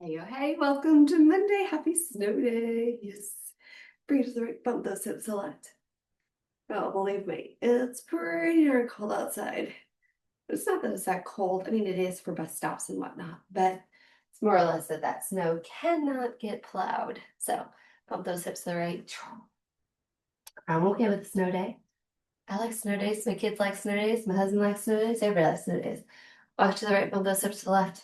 Hey, welcome to Monday. Happy snow day. Yes. Bring it to the right, bump those hips a lot. Oh, believe me, it's pretty darn cold outside. It's not that it's that cold. I mean, it is for bus stops and whatnot, but it's more or less that snow cannot get plowed. So bump those hips to the right. I'm okay with a snow day. I like snow days. My kids like snow days. My husband likes snow days. Everybody likes snow days. Walk to the right, bump those hips to the left.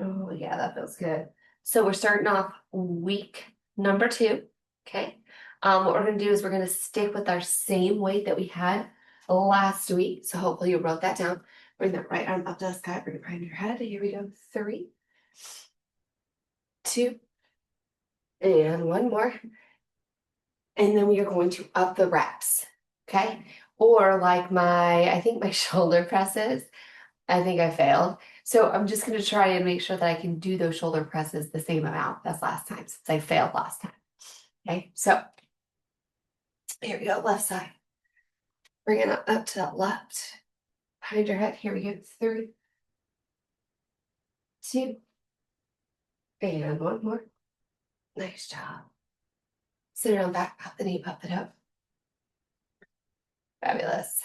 Oh, yeah, that feels good. So we're starting off week number 2. Okay. What we're going to do is we're going to stick with our same weight that we had last week. So hopefully you wrote that down. Bring that right arm up to the sky. Bring it behind your head. Here we go. 3, 2, and 1 more. And then we are going to up the reps. Okay. Or like I think my shoulder presses, I think I failed. So I'm just going to try and make sure that I can do those shoulder presses the same amount as last time since I failed last time. Okay, so here we go, left side. Bring it up to that left. Behind your head. Here we go. 3, 2, and 1 more. Nice job. Sit it on back, pop the knee, pop it up. Fabulous.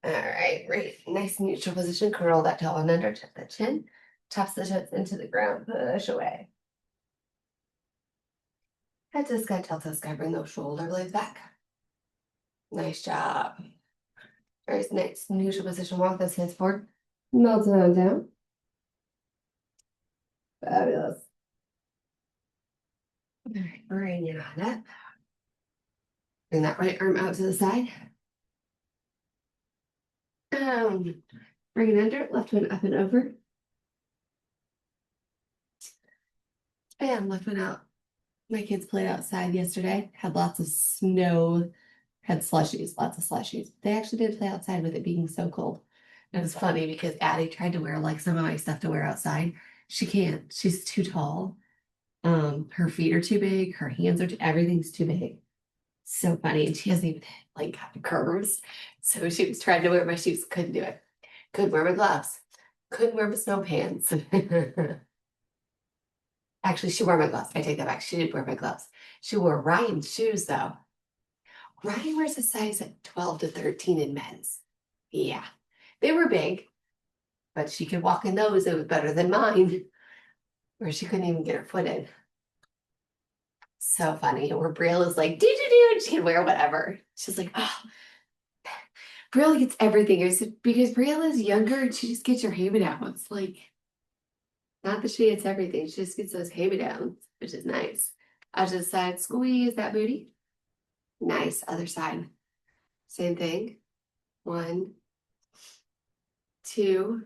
All right, great. Nice neutral position. Curl that tailbone under, tuck the chin. Tops the toes into the ground. Push away. Head to the sky, tail to the sky. Bring those shoulder blades back. Nice job. Very nice. Neutral position. Walk those hands forward. Melt it on down. Fabulous. All right, bring it on up. Bring that right arm out to the side. Bring it under. Left one up and over. And left one out. My kids played outside yesterday. Had lots of snow. Had slushies, lots of slushies. They actually did play outside with it being so cold. It was funny because Addie tried to wear like some of my stuff to wear outside. She can't. She's too tall. Her feet are too big. Her hands are everything's too big. So funny. And she hasn't even like got the curves. So she was trying to wear my shoes. Couldn't do it. Couldn't wear my gloves. Couldn't wear my snow pants. Actually, she wore my gloves. I take that back. She didn't wear my gloves. She wore Ryan's shoes though. Ryan wears a size at 12 to 13 in men's. Yeah, they were big, but she could walk in those. It was better than mine, where she couldn't even get her foot in. So funny. Where Brielle like, do, she can wear whatever. She's like, oh, Brielle gets everything. I said, because Brielle is younger and she just gets her hand-me-downs. Like, not that she gets everything. She just gets those hand-me-downs, which is nice. Out to the side, squeeze that booty. Nice. Other side. Same thing. 1, 2,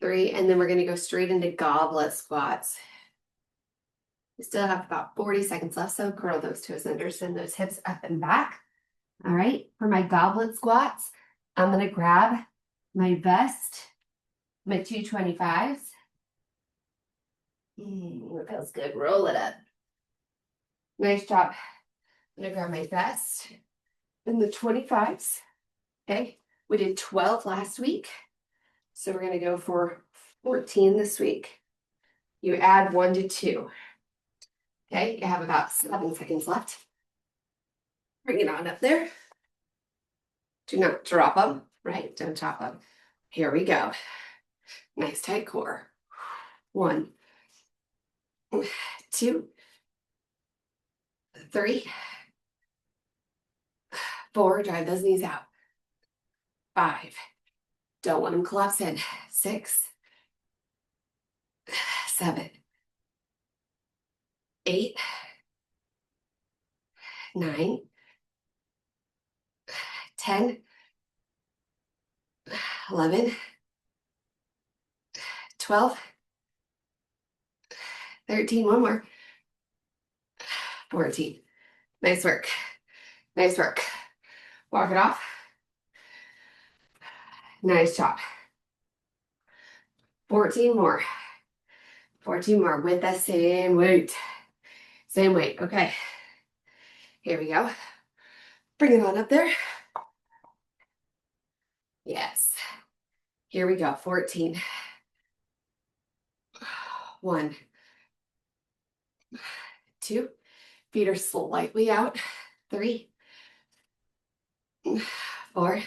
3, and then we're going to go straight into goblet squats. We still have about 40 seconds left, so curl those toes under, send those hips up and back. All right, for my goblet squats, I'm going to grab my vest, my 225s. That feels good. Roll it up. Nice job. I'm going to grab my vest and the 25s. Okay, we did 12 last week, so we're going to go for 14 this week. You add 1 to 2. Okay, you have about 7 seconds left. Bring it on up there. Do not drop them, right? Don't drop them. Here we go. Nice tight core. 1, 2, 3, 4. Drive those knees out. 5. Don't want them collapse in. 6, 7, 8, 9, 10, 11, 12, 13. One more. 14. Nice work. Nice work. Walk it off. Nice job. 14 more. 14 more with the same weight. Same weight. Okay. Here we go. Bring it on up there. Yes. Here we go, 14. 1, 2, feet are slightly out. 3, 4,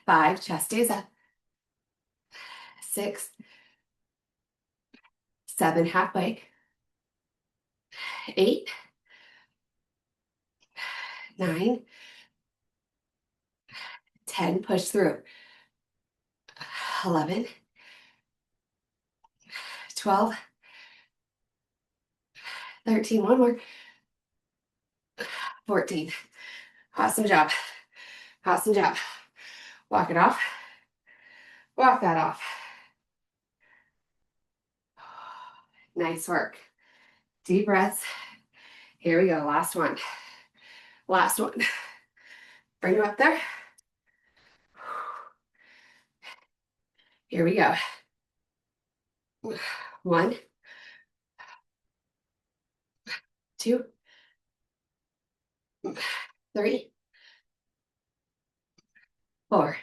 5, chest stays up. 6, 7, halfway. 8, 9, 10, push through. 11, 12, 13, one more. 14. Awesome job. Awesome job. Walk it off. Walk that off. Nice work. Deep breaths. Here we go. Last one. Last one. Bring them up there. Here we go. 1, 2, 3, 4,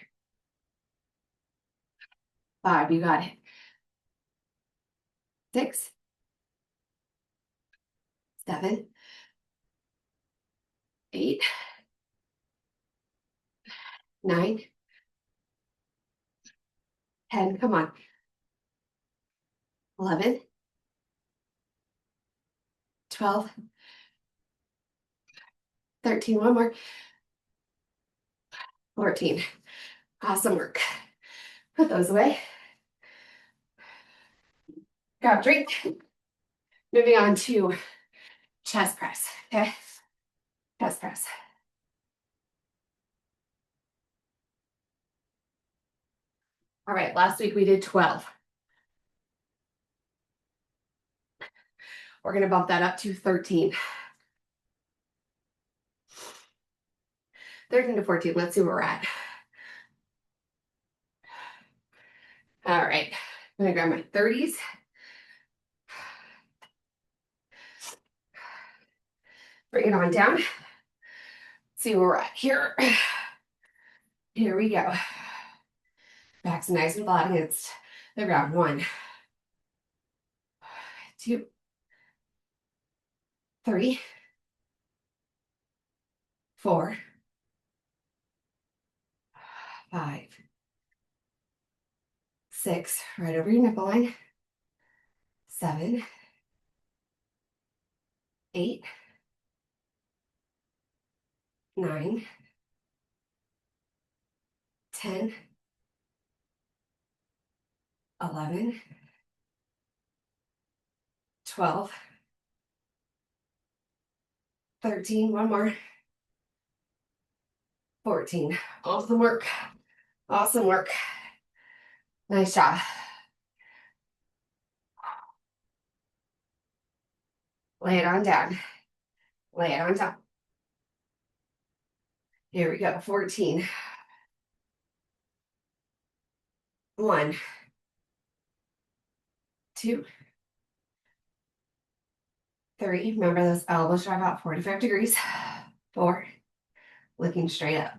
5. You got it. 6, 7, 8, 9, 10. Come on. 11, 12, 13. One more. 14. Awesome work. Put those away. Grab a drink. Moving on to chest press. Okay. Chest press. All right. Last week we did 12. We're going to bump that up to 13. 13 to 14. Let's see where we're at. All right. I'm going to grab my 30s. Bring it on down. See where we're at here. Here we go. Back's nice and flat against the ground. 1, 2, 3, 4, 5, 6, right over your nipple line. 7, 8, 9, 10, 11, 12, 13. One more. 14. Awesome work. Awesome work. Nice job. Lay it on down. Lay it on top. Here we go. 14. 1, 2, 3. Remember those elbows drive out 45 degrees. 4. Looking straight up.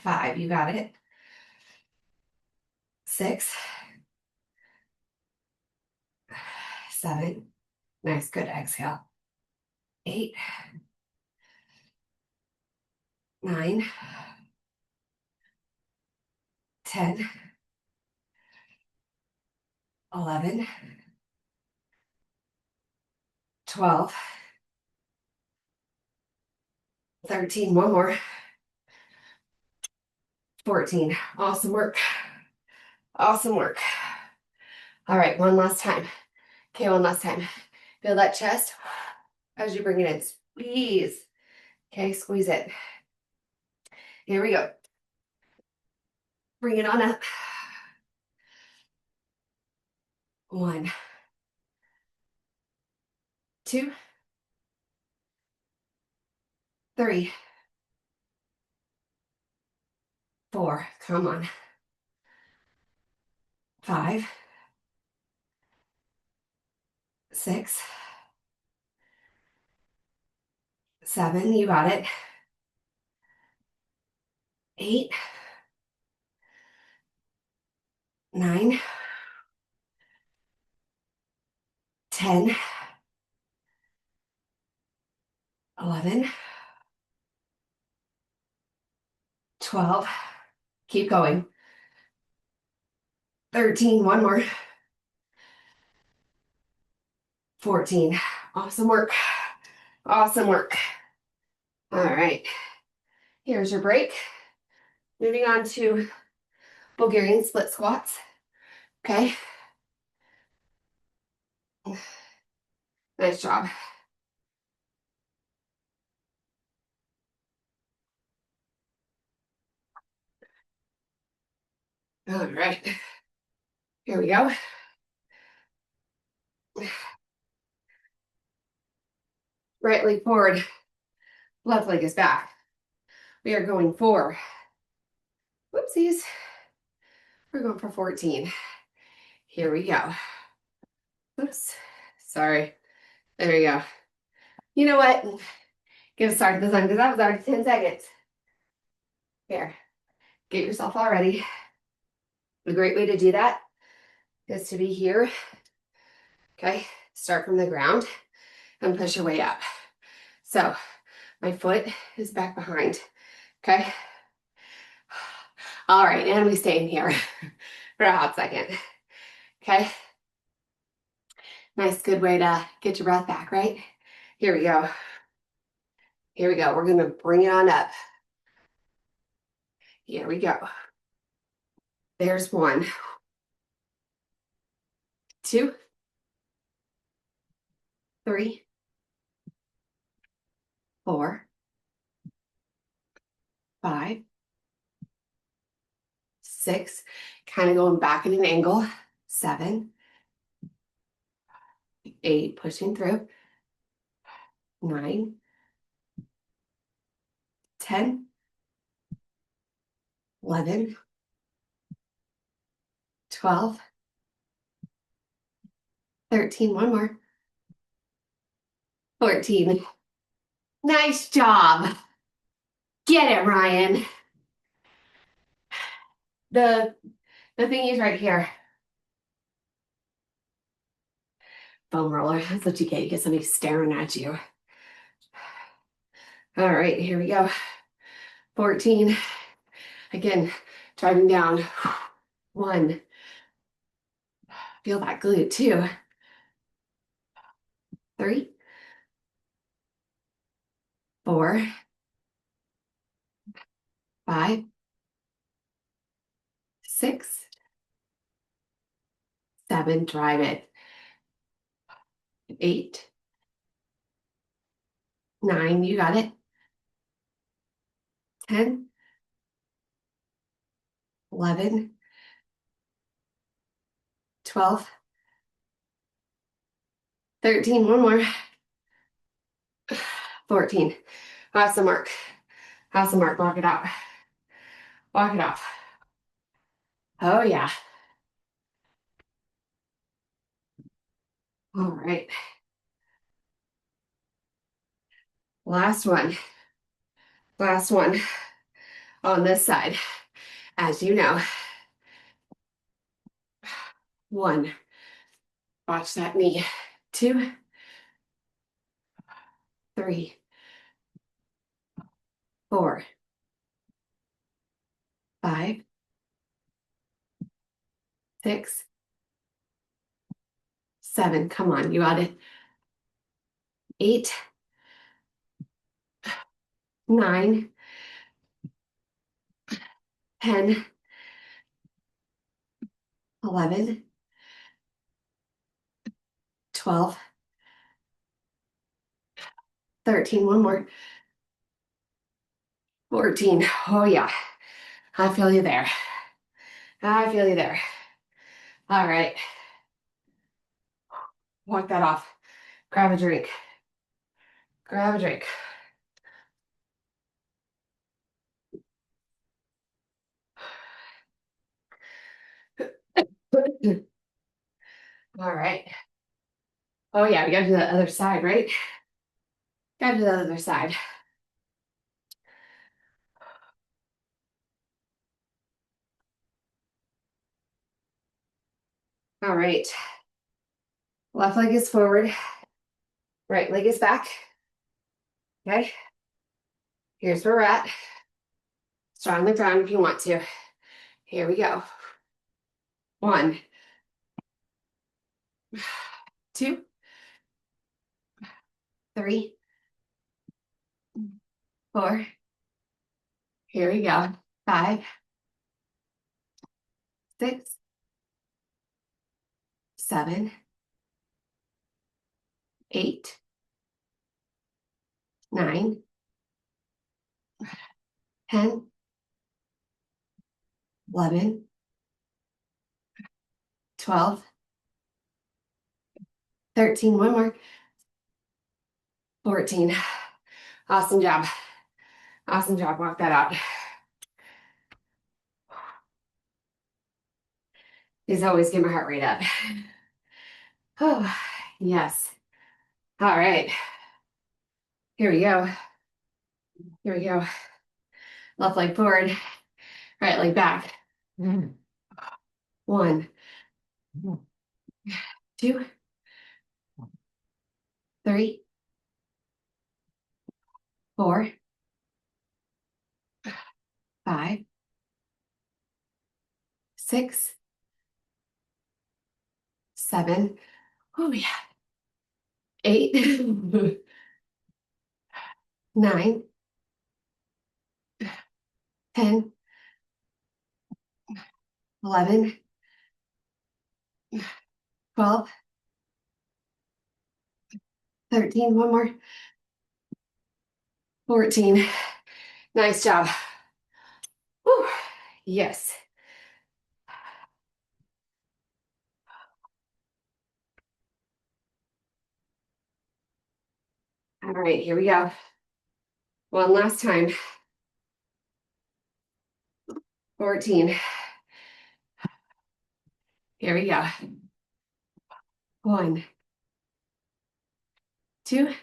5. You got it. 6, 7. Nice. Good. Exhale. 8, 9, 10, 11, 12, 13. One more. 14. Awesome work. Awesome work. All right, one last time. Okay, one last time. Feel that chest as you bring it in. Squeeze. Okay, squeeze it. Here we go. Bring it on up. 1, 2, 3, 4. Come on. 5, 6, 7. You got it. 8, 9, 10, 11, 12. Keep going. 13, one more. 14. Awesome work. Awesome work. All right. Here's your break. Moving on to Bulgarian split squats. Okay. Nice job. All right. Here we go. Right leg forward. Left leg is back. We are going for, whoopsies. We're going for 14. Here we go. Oops. Sorry. There we go. You know what? Get started this one because that was already 10 seconds. Here. Get yourself all ready. A great way to do that is to be here. Okay. Start from the ground and push your way up. So my foot is back behind. Okay. All right. And we stay in here for a hot second. Okay. Nice, good way to get your breath back, right? Here we go. Here we go. We're going to bring it on up. Here we go. There's 1, 2, 3, 4, 5, 6. Kind of going back at an angle. 7, 8, pushing through. 9, 10, 11, 12, 13. One more. 14. Nice job. Get it, Ryan. The thing is right here. Foam roller. That's what you get. You get somebody staring at you. All right, here we go. 14. Again, driving down. 1. Feel that glute. 2. 3. 4. 5. 6. 7. Drive it. 8. 9. You got it. 10. 11. 12. 13. One more. 14. Awesome work. Awesome work. Walk it out. Walk it off. Oh, yeah. All right. Last one. Last one on this side. As you know. 1. Watch that knee. 2. 3. 4. 5. 6. 7. Come on, you got it. 8. 9. 10. 11. 12. 13. One more. 14. Oh, yeah. I feel you there. I feel you there. All right. Walk that off. Grab a drink. Grab a drink. All right. Oh, yeah, we got to do the other side, right? Got to do the other side. All right. Left leg is forward. Right leg is back. Okay. Here's where we're at. Strong the ground if you want to. Here we go. 1, 2, 3, 4. Here we go. 5, 6, 7, 8, 9, 10, 11, 12, 13. One more. 14. Awesome job. Awesome job. Walk that out. These always get my heart rate up. Oh, yes. All right. Here we go. Here we go. Left leg forward, right leg back. 1, 2, 3, 4, 5, 6, 7. Oh yeah. 8, 9, 10, 11, 12, 13. One more. 14. Nice job. Whew. Yes. All right, here we go. One last time. 14. Here we go. 1, 2,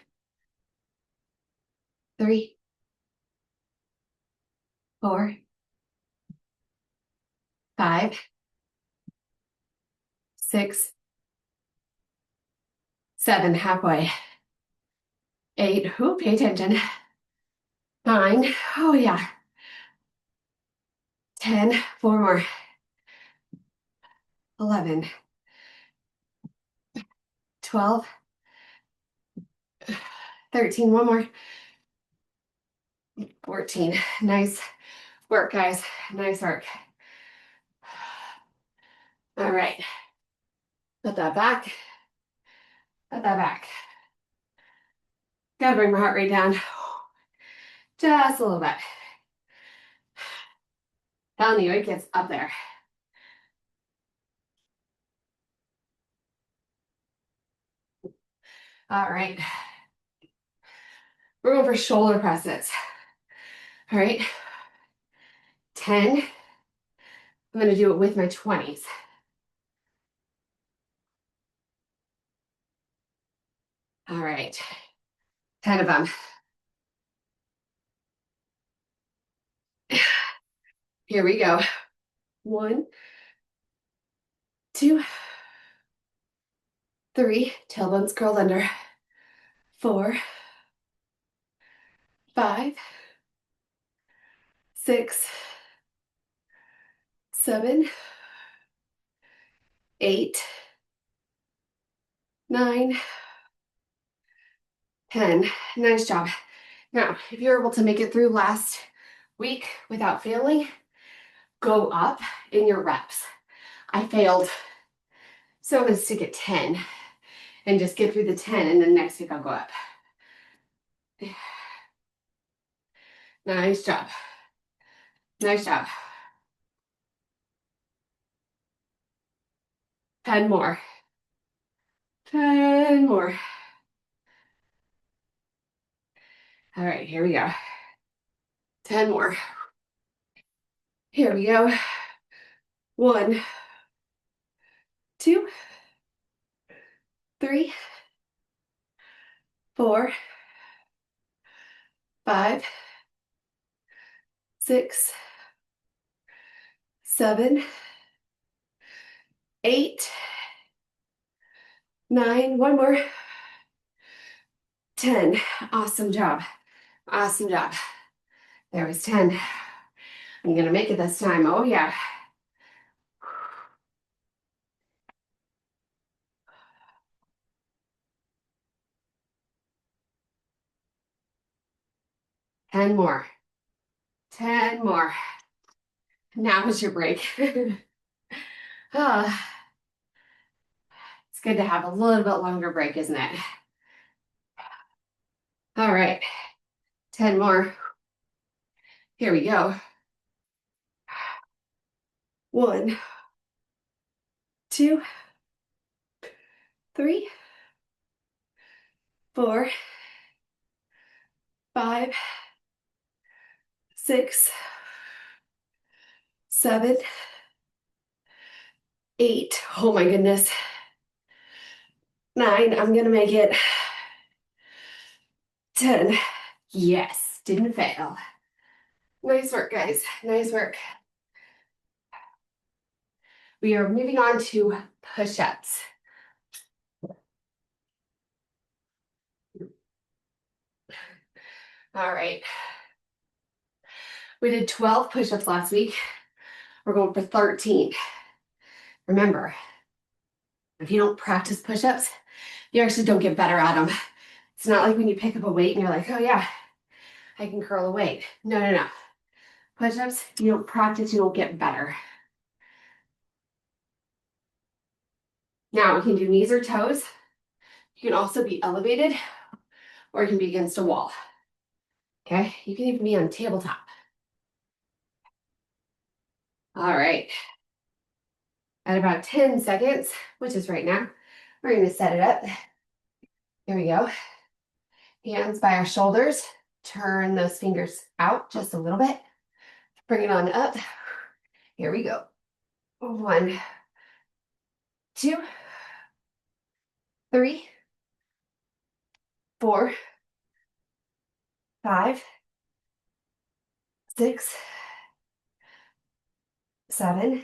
3, 4, 5, 6, 7. Halfway. 8. Ooh, pay attention. 9. Oh yeah. 10. 4 more. 11, 12, 13. One more. 14. Nice work, guys. Nice work. All right. Put that back. Put that back. Gotta bring my heart rate down. Just a little bit. Telling you, it gets up there. All right. We're going for shoulder presses. All right. 10. I'm going to do it with my 20s. All right. 10 of them. Here we go. 1, 2, 3. Tailbones curled under. 4, 5, 6, 7, 8, 9, 10. Nice job. Now, if you're able to make it through last week without failing, go up in your reps. I failed, so I'm going to stick at 10 and just get through the 10, and then next week I'll go up. Nice job. Nice job. 10 more. 10 more. All right, here we go. 10 more. Here we go. 1, 2, 3, 4, 5, 6, 7, 8, 9, one more. 10, awesome job. Awesome job. There was 10. I'm gonna make it this time, oh yeah. 10 more. 10 more. Now is your break. Ah, it's good to have a little bit longer break, isn't it? All right, 10 more. Here we go. 1, 2, 3, 4, 5, 6, 7, 8. Oh my goodness. 9, I'm gonna make it. 10. Yes, didn't fail. Nice work, guys. Nice work. We are moving on to push-ups. All right. We did 12 push-ups last week. We're going for 13. Remember, if you don't practice push-ups, you actually don't get better at them. It's not like when you pick up a weight and you're like, oh yeah, I can curl a weight. No, no, no. Push-ups, you don't practice, you don't get better. Now we can do knees or toes. You can also be elevated or you can be against a wall. Okay, you can even be on tabletop. All right. At about 10 seconds, which is right now, we're gonna set it up. Here we go. Hands by our shoulders. Turn those fingers out just a little bit. Bring it on up. Here we go. 1, 2, 3, 4, 5, 6, 7,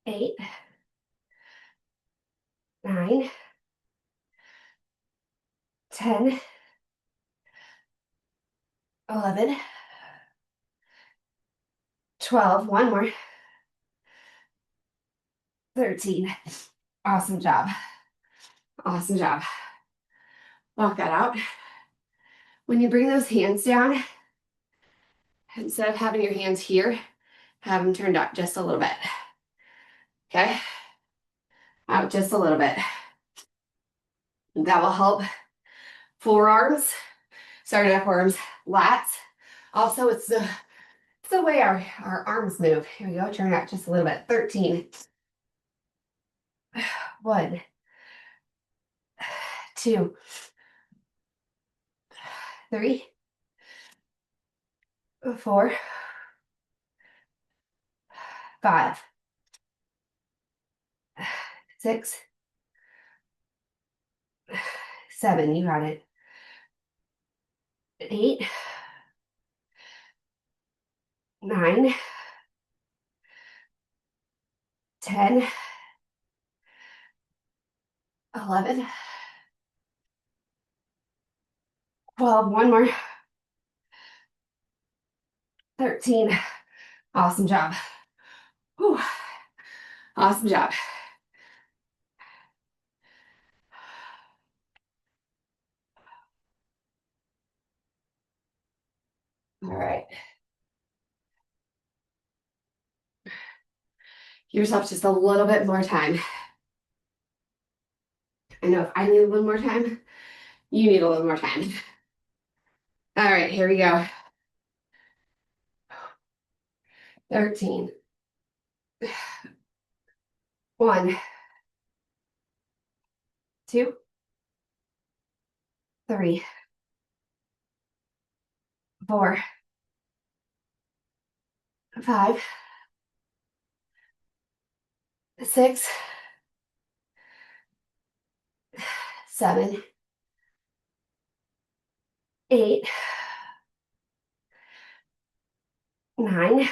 8, 9, 10, 11, 12. One more. 13. Awesome job. Awesome job. Walk that out. When you bring those hands down, instead of having your hands here, have them turned up just a little bit. Okay? Out just a little bit. That will help forearms, sorry, not forearms, lats. Also, it's the way our arms move. Here we go, turn it out just a little bit. 13. 1, 2, 3, 4, 5, 6, 7. You got it. 8, 9, 10, 11, 12. One more. 13. Awesome job. Whew. Awesome job. All right. Give yourself just a little bit more time. I know if I need a little more time, you need a little more time. All right, here we go. 13. 1, 2, 3, 4, 5, 6, 7, 8, 9.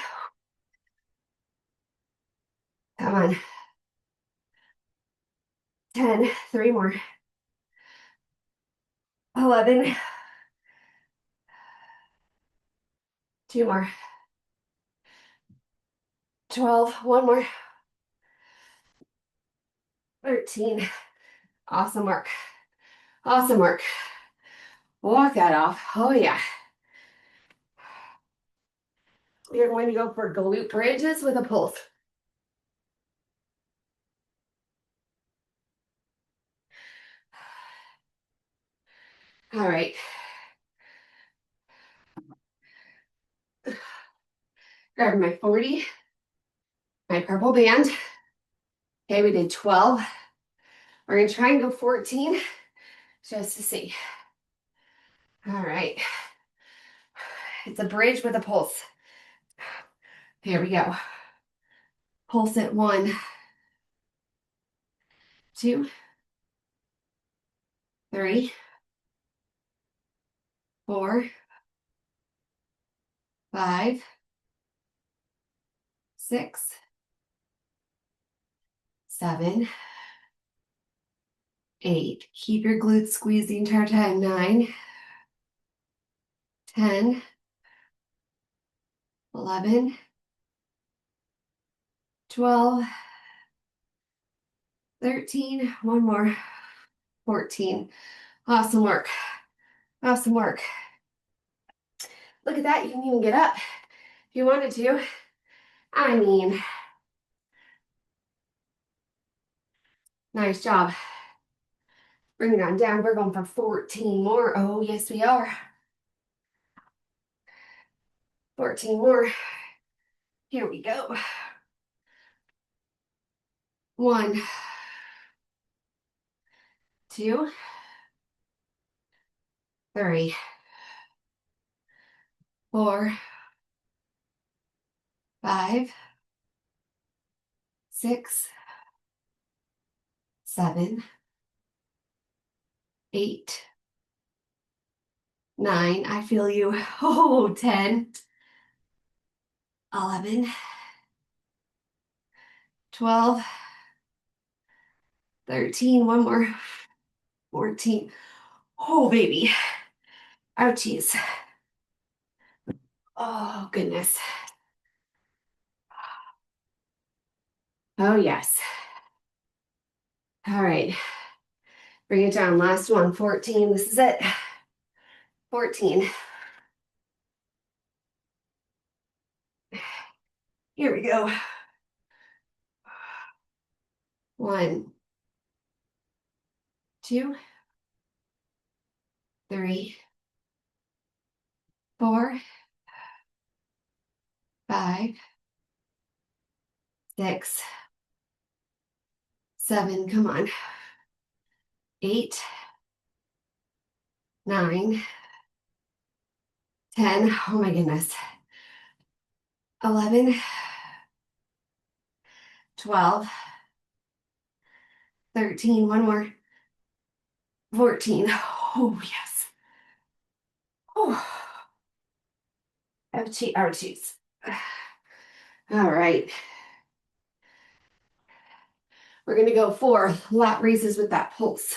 Come on. 10, 3 more. 11, 2 more. 12, 1 more. 13. Awesome work. Awesome work. Walk that off. Oh yeah. We are going to go for glute bridges with a pulse. All right. Grab my 40, my purple band. Okay, we did 12. We're gonna try and go 14 just to see. All right. It's a bridge with a pulse. Here we go. Pulse at 1, 2, 3, 4, 5, 6, 7, 8. Keep your glutes squeezed the entire time. 9, 10, 11, 12, 13, one more, 14. Awesome work. Awesome work. Look at that. You can even get up if you wanted to. I mean, nice job. Bring it on down. We're going for 14 more. Oh, yes, we are. 14 more. Here we go. 1, 2, 3, 4, 5, 6, 7, 8, 9. I feel you. Oh, 10, 11, 12, 13. One more. 14. Oh, baby. Ouchies. Oh, goodness. Oh, yes. All right. Bring it down. Last one. 14. This is it. 14. Here we go. 1, 2, 3, 4, 5, 6, 7. Come on. 8, 9, 10. Oh my goodness. 11, 12, 13. One more. 14. Oh, yes. Oh, ouchie, ouchies. All right. We're going to go for lat raises with that pulse.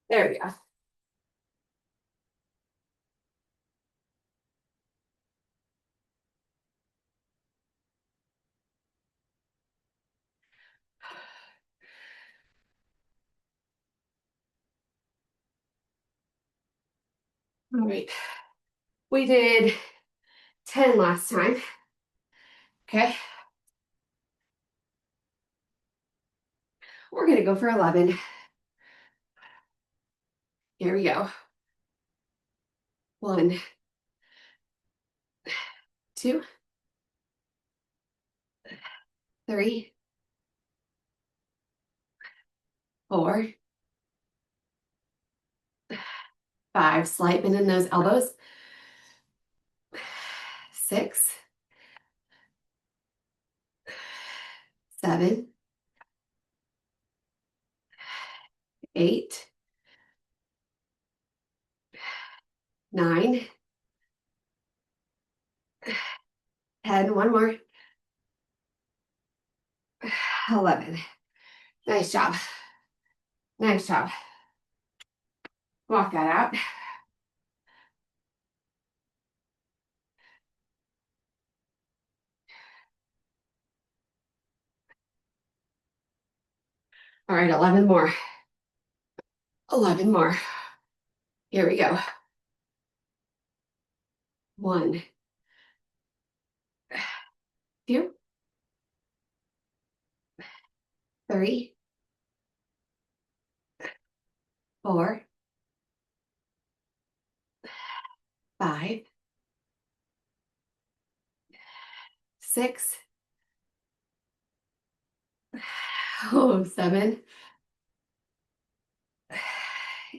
There we go. All right. We did 10 last time. Okay. We're going to go for 11. Here we go. 1, 2, 3, 4, 5. Slight bend in those elbows. 6, 7, 8, 9, 10, one more. 11. Nice job. Nice job. Walk that out. All right, 11 more. 11 more. Here we go. 1, 2, 3, 4, 5, 6, 7,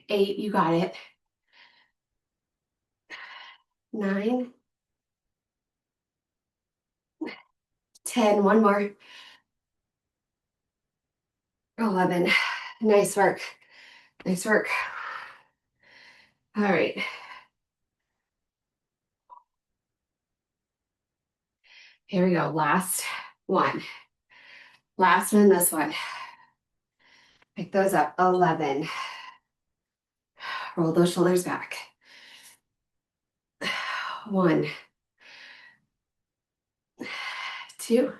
8. You got it. 9, 10. One more. 11. Nice work. Nice work. All right. Here we go. Last one. Last one, this one. Pick those up. 11. Roll those shoulders back. 1, 2,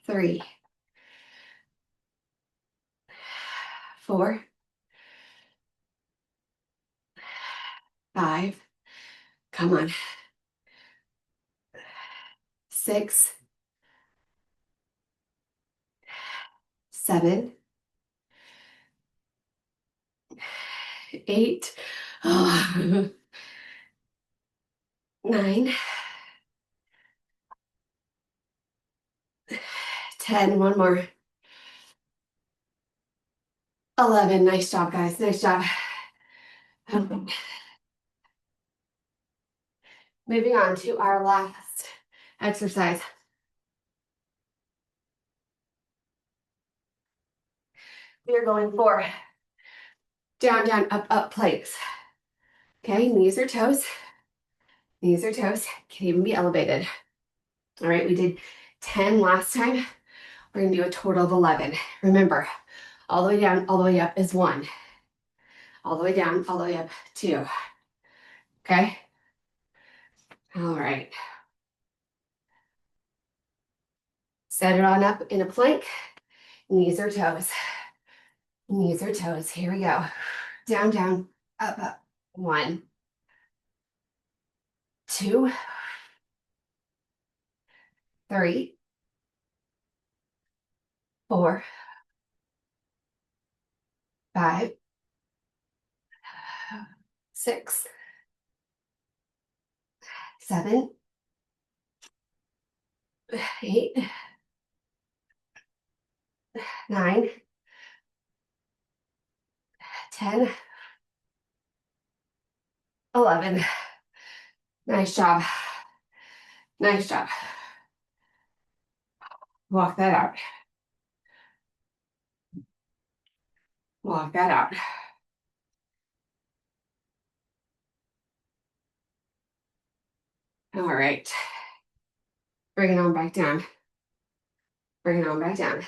3, 4, 5. Come on. 6, 7, 8. 9, 10. One more. 11. Nice job, guys. Nice job. Moving on to our last exercise. We are going for down, down, up, up planks. Okay, knees or toes. Knees or toes can even be elevated. All right, we did 10 last time. We're gonna do a total of 11. Remember, all the way down, all the way up is 1. All the way down, all the way up, 2. Okay? All right. Set it on up in a plank. Knees or toes. Knees or toes. Here we go. Down, down, up, up. 1, 2, 3, 4, 5, 6, 7, 8, 9, 10, 11. Nice job. Nice job. Walk that out. Walk that out. All right. Bring it on back down. Bring it on back down.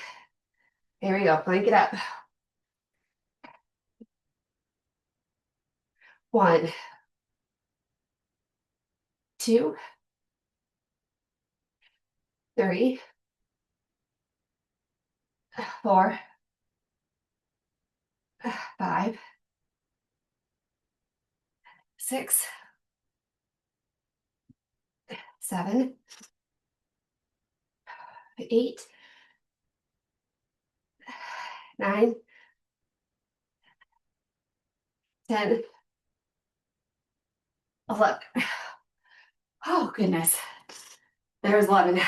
There we go. Plank it up. 1, 2, 3, 4, 5, 6, 7, 8, 9, 10, 11. Oh, goodness. There's 11.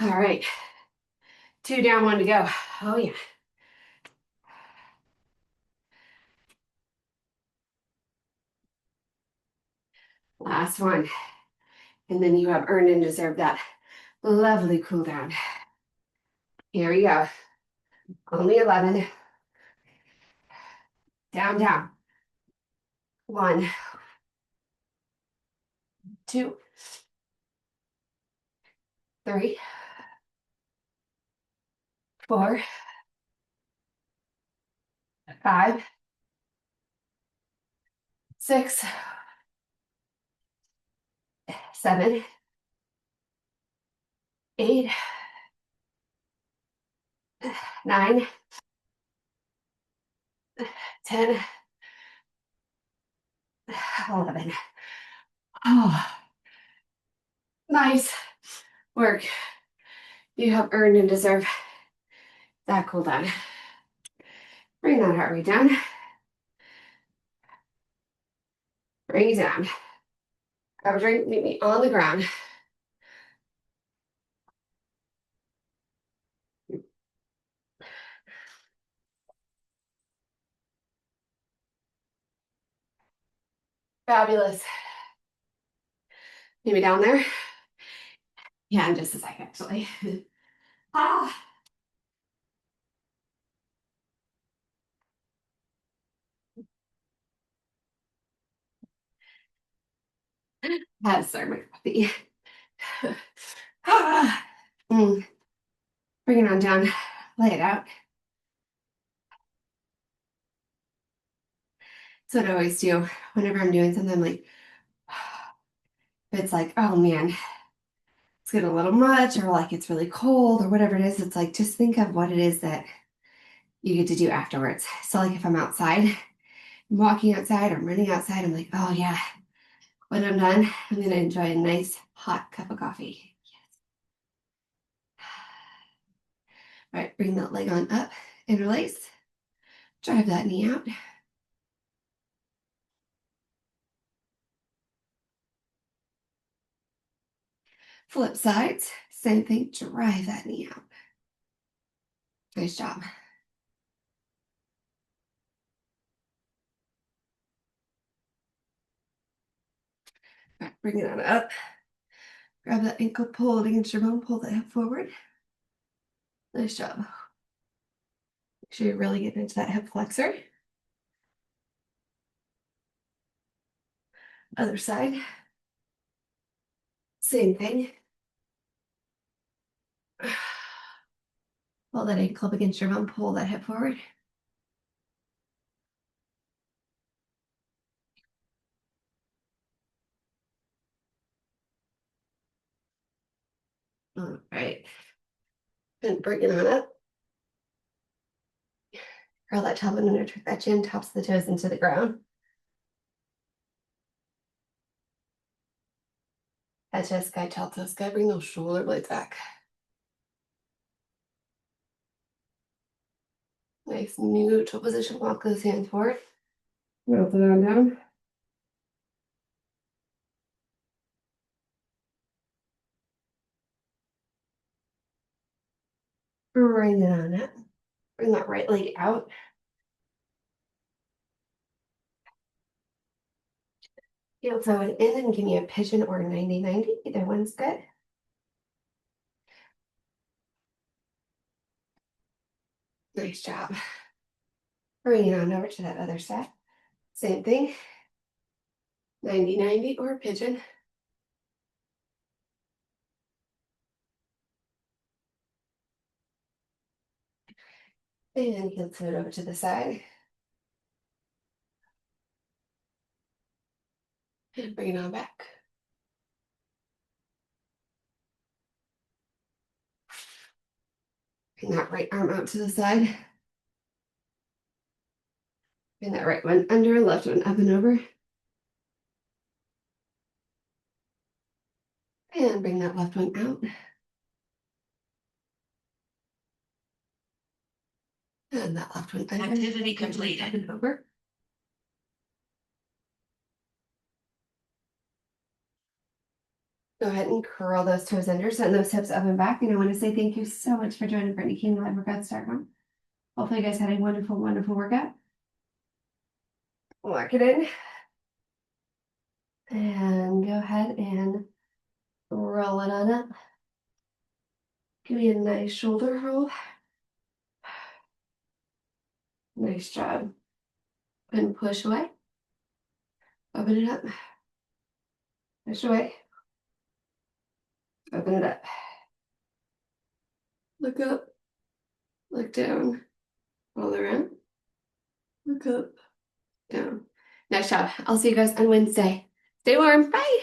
All right. 2 down, 1 to go. Oh, yeah. Last one. And then you have earned and deserved that lovely cool down. Here we go. Only 11. Down, down. 1, 2, 3, 4, 5, 6, 7, 8, 9, 10, 11. Oh, nice work. You have earned and deserve that cool down. Bring that heart rate down. Bring it down. Grab a drink, meet me on the ground. Fabulous. Meet me down there. Yeah, in just a second, actually. Ah. Had to start my coffee. Ah. Bring it on down. Lay it out. That's what I always do whenever I'm doing something. I'm like, if it's like, oh man, it's getting a little much, or like it's really cold, or whatever it is, it's like, just think of what it is that you get to do afterwards. So like if I'm outside, I'm walking outside, I'm running outside, I'm like, oh yeah, when I'm done, I'm gonna enjoy a nice hot cup of coffee. Yes. All right, bring that leg on up, interlace, drive that knee out. Flip sides, same thing, drive that knee out. Nice job. All right, bring it on up. Grab that ankle, pull it against your bone, pull that hip forward. Nice job. Make sure you're really getting into that hip flexor. Other side. Same thing. Pull that ankle up against your bone, pull that hip forward. All right. And bring it on up. Curl that tailbone under, tuck that chin, tops of the toes into the ground. Head to sky, tail to sky. Bring those shoulder blades back. Nice neutral position. Walk those hands forward. Roll the arm down. Bring it on up. Bring that right leg out. Heel toe it in and give me a pigeon or 90-90. Either one's good. Nice job. Bring it on over to that other side. Same thing. 90-90 or pigeon. And heel toe it over to the side. And bring it on back. Bring that right arm out to the side. Bring that right one under, left one up and over. And bring that left one out. And that left one under. Activity complete. Up and over. Go ahead and curl those toes under, send those hips up and back. And I want to say thank you so much for joining Brittany King Live Workout Start One. Hopefully you guys had a wonderful, wonderful workout. Lock it in. And go ahead and roll it on up. Give me a nice shoulder roll. Nice job. And push away. Open it up. Push away. Open it up. Look up. Look down. All around. Look up. Down. Nice job. I'll see you guys on Wednesday. Stay warm. Bye.